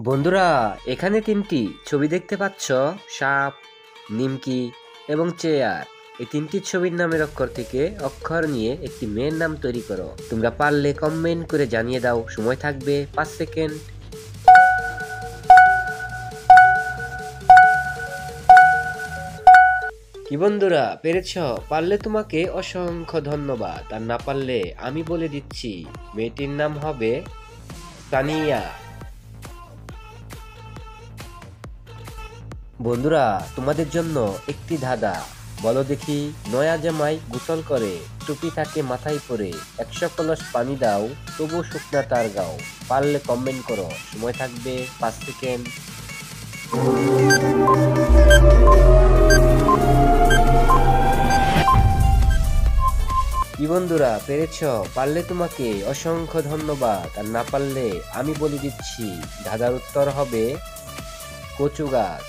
বন্ধুরা, এখানে তিনটি ছবি দেখতে পাচ্ছ, সাপ, নিমকি এবং চেয়ার। এই তিনটি ছবির নামের অক্ষর থেকে অক্ষর নিয়ে একটি মেয়ের নাম তৈরি করো। তোমরা পারলে কমেন্ট করে জানিয়ে দাও। সময় থাকবে 5 সেকেন্ড। কি বন্ধুরা, পেরেছ? পারলে তোমাকে অসংখ্য ধন্যবাদ, আর না পারলে আমি বলে দিচ্ছি, মেয়েটির নাম হবে তানিয়া। বন্ধুরা, তোমাদের জন্য একটি ধাঁধা। বলো দেখি, নয়া জামাই গোসল করে, টুপি থাকে মাথায় পরে, 100 কলস পানি দাও, তবু শুকনা তার গাও। পারলে কমেন্ট করো। সময় থাকবে 5 সেকেন্ড। কি বন্ধুরা, পেরেছ? পারলে তোমাকে অসংখ্য ধন্যবাদ, আর না পারলে আমি বলে দিচ্ছি, ধাঁধার উত্তর হবে কচু গাছ।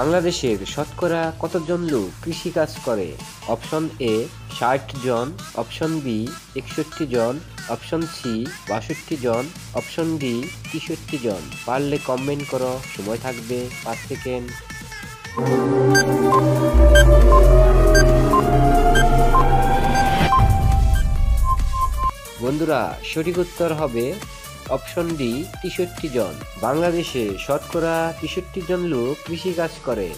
বাংলাদেশের শতকরা কতজন লোক কৃষি কাজ করে? অপশন এ 60 জন, অপশন বি 61 জন, অপশন সি 62 জন, অপশন ডি 63 জন। পারলে কমেন্ট করো। সময় থাকবে 5 সেকেন্ড। বন্ধুরা, সঠিক উত্তর হবে অপশন ডি 63 জন। বাংলাদেশে শতকরা 63 জন লোক কৃষি কাজ করে।